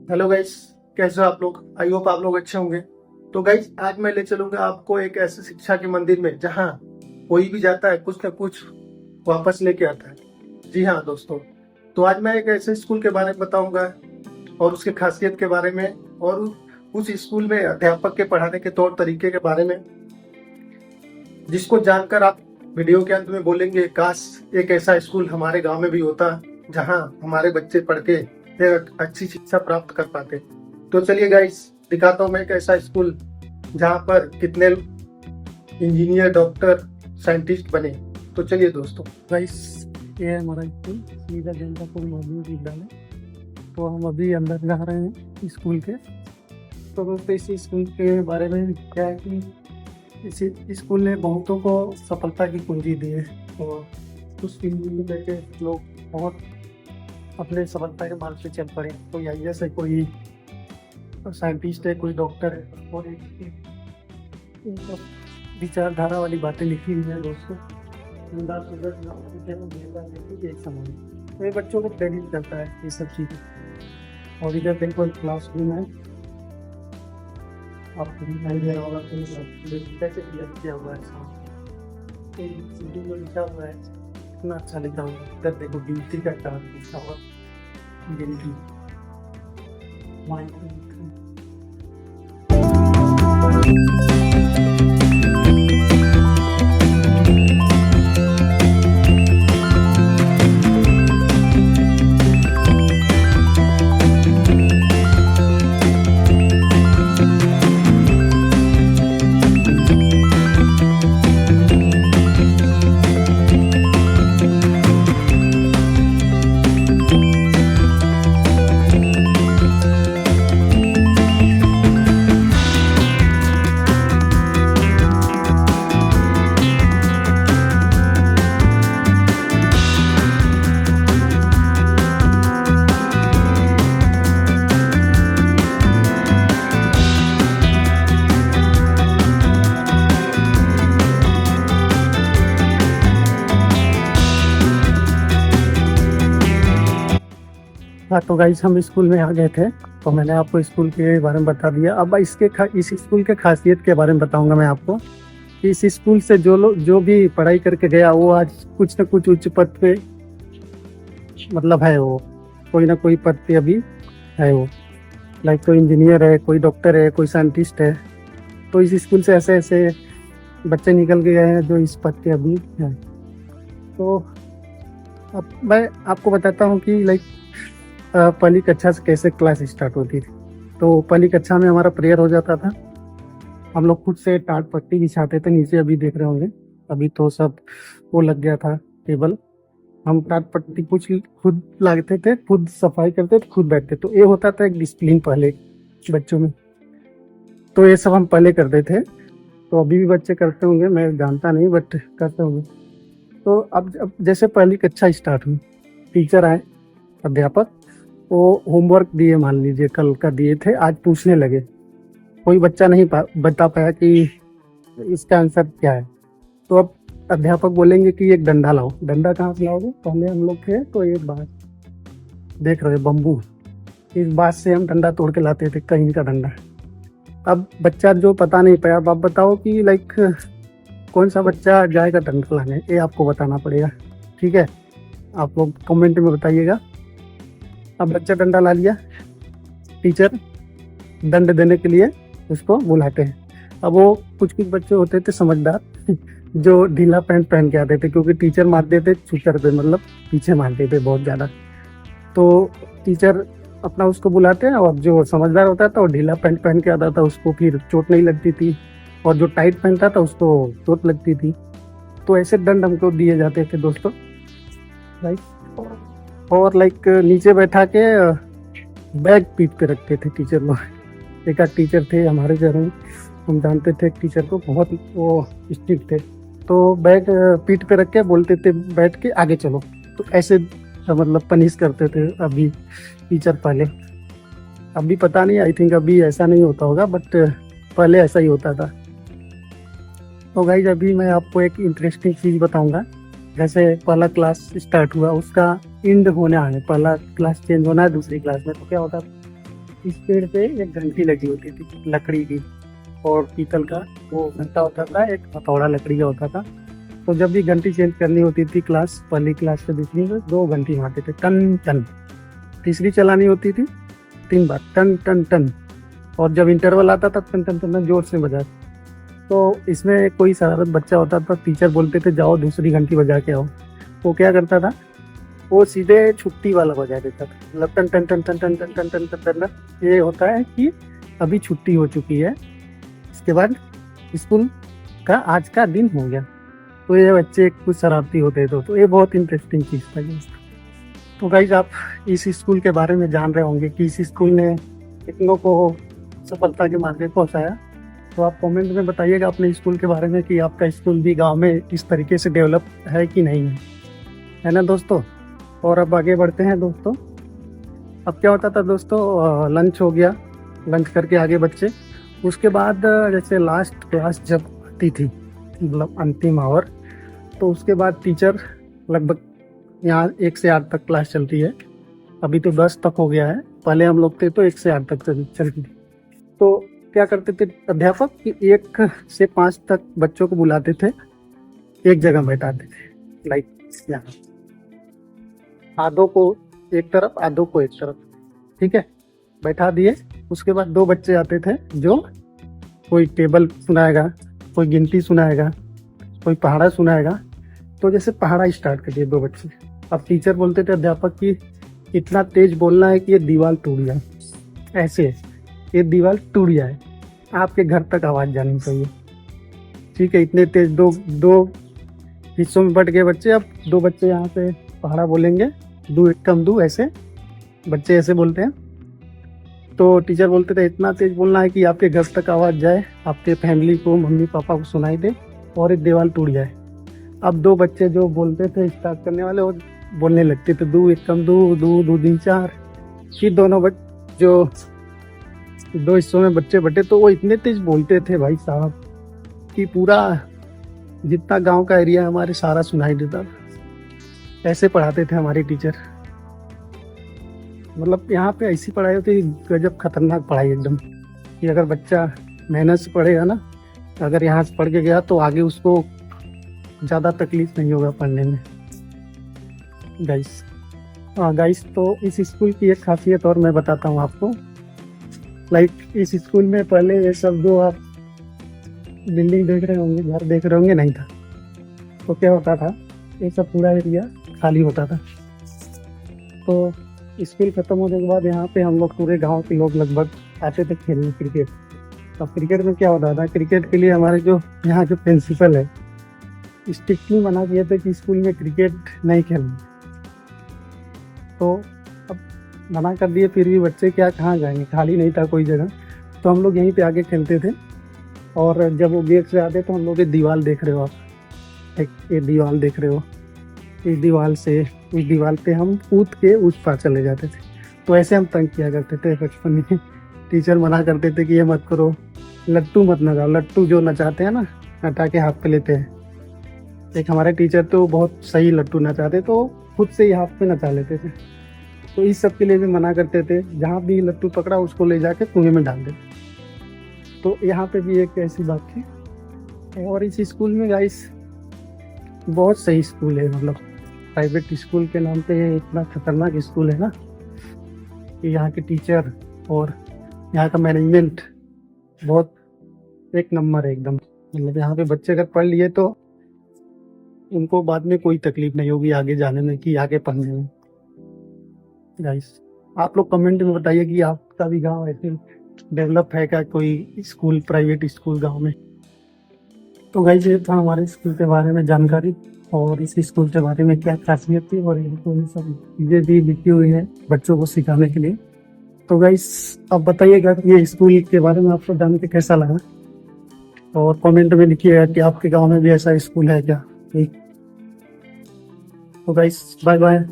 Hello guys, कैसे हो आप लोग? आई होप आप लोग अच्छे होंगे। तो गाइस, आज मैं ले चलूंगा आपको एक ऐसे शिक्षा के मंदिर में जहाँ कोई भी जाता है कुछ न कुछ वापस लेके आता है। जी हाँ दोस्तों, तो आज मैं एक ऐसे स्कूल के बारे में बताऊंगा और उसके खासियत के बारे में, और उस स्कूल में अध्यापक के पढ़ाने के तौर तरीके के बारे में, जिसको जानकर आप वीडियो के अंत में बोलेंगे काश एक ऐसा स्कूल हमारे गांव में भी होता जहां हमारे बच्चे पढ़ के एक अच्छी शिक्षा प्राप्त कर पाते। तो चलिए गाइस, दिखाता हूँ मैं एक ऐसा स्कूल जहां पर कितने इंजीनियर, डॉक्टर, साइंटिस्ट बने। तो चलिए दोस्तों, गाइस ये है हमारा स्कूल, सीधा जनतापुर माध्यमिक विद्यालय। तो हम अभी अंदर जा रहे हैं स्कूल के। तो दोस्तों, इस स्कूल के बारे में क्या है कि इस स्कूल ने बहुतों को सफलता की कुंजी दी है और उस कुंजी लेके लोग बहुत अपने सफलता के मार्ग पे चल पड़े। कोई आईएएस है, कोई साइंटिस्ट है, कोई डॉक्टर है, और एक विचारधारा वाली बातें लिखी हुई है दोस्तों। एक समय तो ये बच्चों को प्रेरित करता है ये सब चीज़ें। और इधर देखो क्लासरूम है, आपको दिखाई दे रहा होगा कैसे किया हुआ है। में लिखा हुआ है, इतना अच्छा लिखा हुआ है। इधर देखो गिनती का काम लिखा हुआ, गिनती हाँ, तो गाइस हम स्कूल में आ गए थे, तो मैंने आपको स्कूल के बारे में बता दिया। अब इस स्कूल के खासियत के बारे में बताऊंगा मैं आपको कि इस स्कूल से जो भी पढ़ाई करके गया वो आज कुछ न कुछ उच्च पद पे मतलब है, वो कोई ना कोई पद पे अभी है वो। लाइक कोई इंजीनियर है, कोई डॉक्टर है, कोई साइंटिस्ट है। तो इस स्कूल से ऐसे ऐसे बच्चे निकल के गए हैं जो इस पद पे अभी हैं। तो अब मैं आपको बताता हूँ कि लाइक पहली कक्षा से कैसे क्लास स्टार्ट होती थी। तो पहली कक्षा में हमारा प्रेयर हो जाता था। हम लोग खुद से टाट पट्टी बिछाते थे नीचे, अभी देख रहे होंगे। अभी तो सब वो लग गया था टेबल। हम टाट पट्टी कुछ खुद लागते थे, खुद सफाई करते थे, खुद बैठते। तो ये होता था एक डिसिप्लिन पहले बच्चों में। तो ये सब हम पहले करते थे। तो अभी भी बच्चे करते होंगे, मैं जानता नहीं, बट करते होंगे। तो अब जैसे पहली कक्षा स्टार्ट हुई, टीचर आए, अध्यापक, वो होमवर्क दिए, मान लीजिए कल का दिए थे, आज पूछने लगे। कोई बच्चा नहीं बता पाया कि इसका आंसर क्या है। तो अब अध्यापक बोलेंगे कि एक डंडा लाओ। डंडा कहाँ से लाओगे? पहले हम लोग थे तो एक बात देख रहे, बम्बू, इस बात से हम डंडा तोड़ के लाते थे, कहीं का डंडा। अब बच्चा जो पता नहीं पाया, अब आप बताओ कि लाइक कौन सा बच्चा जाएगा डंडा लाने, ये आपको बताना पड़ेगा। ठीक है, आप लोग कमेंट में बताइएगा। अब बच्चा डंडा ला लिया, टीचर दंड देने के लिए उसको बुलाते हैं। अब वो कुछ बच्चे होते थे समझदार जो ढीला पैंट पहन के आते थे, क्योंकि टीचर मारते थे छुतर पे, मतलब पीछे मारते थे बहुत ज़्यादा। तो टीचर अपना उसको बुलाते हैं, और जो समझदार होता था वो ढीला पैंट पहन के आता था, उसको फिर चोट नहीं लगती थी, और जो टाइट पहनता था उसको चोट लगती थी। तो ऐसे दंड हमको दिए जाते थे दोस्तों, राइट। और लाइक नीचे बैठा के बैग पीठ पे रखते थे टीचर लोग। एक आध टीचर थे हमारे घर में, हम जानते थे एक टीचर को, बहुत वो स्ट्रिक्ट थे। तो बैग पीठ पे रख के बोलते थे बैठ के आगे चलो। तो ऐसे मतलब पनिश करते थे अभी टीचर पहले। अभी पता नहीं, आई थिंक अभी ऐसा नहीं होता होगा, बट पहले ऐसा ही होता था। तो गाइस, अभी मैं आपको एक इंटरेस्टिंग चीज़ बताऊंगा। जैसे पहला क्लास स्टार्ट हुआ, उसका एंड होने आने, पहला क्लास चेंज होना है दूसरी क्लास में, तो क्या होता था इस पेड़ पे एक घंटी लगी होती थी लकड़ी की, और पीतल का वो घंटा होता था, एक हथौड़ा लकड़ी का होता था। तो जब भी घंटी चेंज करनी होती थी क्लास, पहली क्लास से दूसरी में 2 घंटी मारते थे, टन टन। तीसरी चलानी होती थी 3 बार, टन टन टन। और जब इंटरवल आता था टन टन टन जोर से बजा। तो इसमें कोई शरारत बच्चा होता था, टीचर बोलते थे जाओ दूसरी घंटी बजा के आओ। वो क्या करता था, वो सीधे छुट्टी वाला बजा देता था, मतलब टन टन टन टन टन टन टन टन टन टन टन। ये होता है कि अभी छुट्टी हो चुकी है, इसके बाद स्कूल का आज का दिन हो गया। तो ये बच्चे कुछ शरारती होते थे, तो ये बहुत इंटरेस्टिंग चीज़ था ये। तो गाइस आप इस स्कूल के बारे में जान रहे होंगे कि इस स्कूल ने कितनों को सफलता के मार्ग पे पहुंचाया। तो आप कमेंट में बताइएगा अपने स्कूल के बारे में कि आपका स्कूल भी गांव में इस तरीके से डेवलप है कि नहीं है ना दोस्तों। और अब आगे बढ़ते हैं दोस्तों। अब क्या होता था दोस्तों, लंच हो गया, लंच करके आगे बच्चे, उसके बाद जैसे लास्ट क्लास जब आती थी, मतलब अंतिम आवर, तो उसके बाद टीचर लगभग यहाँ 1 से 8 तक क्लास चलती है। अभी तो 10 तक हो गया है, पहले हम लोग थे तो 1 से 8 तक चलती थी। तो क्या करते थे अध्यापक कि 1 से 5 तक बच्चों को बुलाते थे, एक जगह बैठाते थे, लाइक यहाँ आधों को एक तरफ आधों को एक तरफ, ठीक है, बैठा दिए। उसके बाद 2 बच्चे आते थे जो कोई टेबल सुनाएगा, कोई गिनती सुनाएगा, कोई पहाड़ा सुनाएगा। तो जैसे पहाड़ा स्टार्ट कर दिए 2 बच्चे। अब टीचर बोलते थे अध्यापक कि इतना तेज बोलना है कि ये दीवार टूट जाए, ऐसे ये दीवार टूट जाए, आपके घर तक आवाज़ जानी चाहिए, ठीक है। इतने तेज दो हिस्सों में बट गए बच्चे। अब 2 बच्चे यहाँ पे पहाड़ा बोलेंगे, दू एक कम दू, ऐसे बच्चे ऐसे बोलते हैं। तो टीचर बोलते थे इतना तेज बोलना है कि आपके घर तक आवाज़ जाए, आपके फैमिली को, मम्मी पापा को सुनाई दे और एक दीवार टूट जाए। अब 2 बच्चे जो बोलते थे स्टार्ट करने वाले, वो बोलने लगते थे दू एक कम दू, दू दू 3 4। फिर दोनों जो 2 हिस्सों में बच्चे बटे, तो वो इतने तेज बोलते थे भाई साहब कि पूरा जितना गांव का एरिया हमारे सारा सुनाई देता था। ऐसे पढ़ाते थे हमारे टीचर, मतलब यहाँ पे ऐसी पढ़ाई होती, गजब खतरनाक पढ़ाई एकदम, कि अगर बच्चा मेहनत से पढ़ेगा ना, अगर यहाँ से पढ़ के गया तो आगे उसको ज़्यादा तकलीफ नहीं होगा पढ़ने में गाइस। हाँ गाइस, तो इस स्कूल की एक खासियत और मैं बताता हूँ आपको। लाइक इस स्कूल में पहले ये सब जो आप बिल्डिंग देख रहे होंगे, घर देख रहे होंगे, नहीं था। तो क्या होता था, ये सब पूरा एरिया खाली होता था। तो स्कूल खत्म होने के बाद यहाँ पे हम लोग पूरे गांव के लोग लगभग आते थे खेलने क्रिकेट। अब क्रिकेट में क्या होता था, क्रिकेट के लिए हमारे जो यहाँ के प्रिंसिपल है स्ट्रिक्टली मना किए थे कि स्कूल में क्रिकेट नहीं खेलना। तो अब मना कर दिए, फिर भी बच्चे क्या कहाँ जाएंगे, खाली नहीं था कोई जगह। तो हम लोग यहीं पे आके खेलते थे। और जब वो गेट से आते तो हम लोग ये दीवार देख रहे हो आप, एक ये दीवार देख रहे हो, इस दीवार से उस दीवार पे हम कूद के उस पार चले जाते थे। तो ऐसे हम तंग किया करते थे बचपन में। टीचर मना करते थे कि ये मत करो, लट्टू मत नचाओ। लट्टू जो नचाते हैं ना, नचा के हाथ पे लेते हैं। एक हमारे टीचर तो बहुत सही लट्टू नचाते, तो खुद से ही हाथ पे नचा लेते थे। तो इस सब के लिए भी मना करते थे, जहाँ भी लट्टू पकड़ा उसको ले जाके कुएं में डाल देते। तो यहाँ पे भी एक ऐसी बात थी। और इस स्कूल में गाइस बहुत सही स्कूल है, मतलब प्राइवेट स्कूल के नाम पे इतना खतरनाक स्कूल है ना, कि यहाँ के टीचर और यहाँ का मैनेजमेंट बहुत एक नंबर है एकदम। मतलब यहाँ पे बच्चे अगर पढ़ लिए तो उनको बाद में कोई तकलीफ नहीं होगी आगे जाने में, कि आगे पढ़ने में। गाइस आप लोग कमेंट में बताइए कि आपका भी गांव ऐसे डेवलप है क्या, कोई स्कूल, प्राइवेट स्कूल गांव में। तो गाइस ये था हमारे स्कूल के बारे में जानकारी, और इस स्कूल के बारे में क्या खासियत थी, और ये सब चीज़ें भी लिखी हुई है बच्चों को सिखाने के लिए। तो गाइस अब बताइएगा कि ये स्कूल के बारे में आपको जान के कैसा लगा, और कमेंट में लिखिएगा कि आपके गांव में भी ऐसा स्कूल है क्या। ठीक, तो गाइस बाय बाय।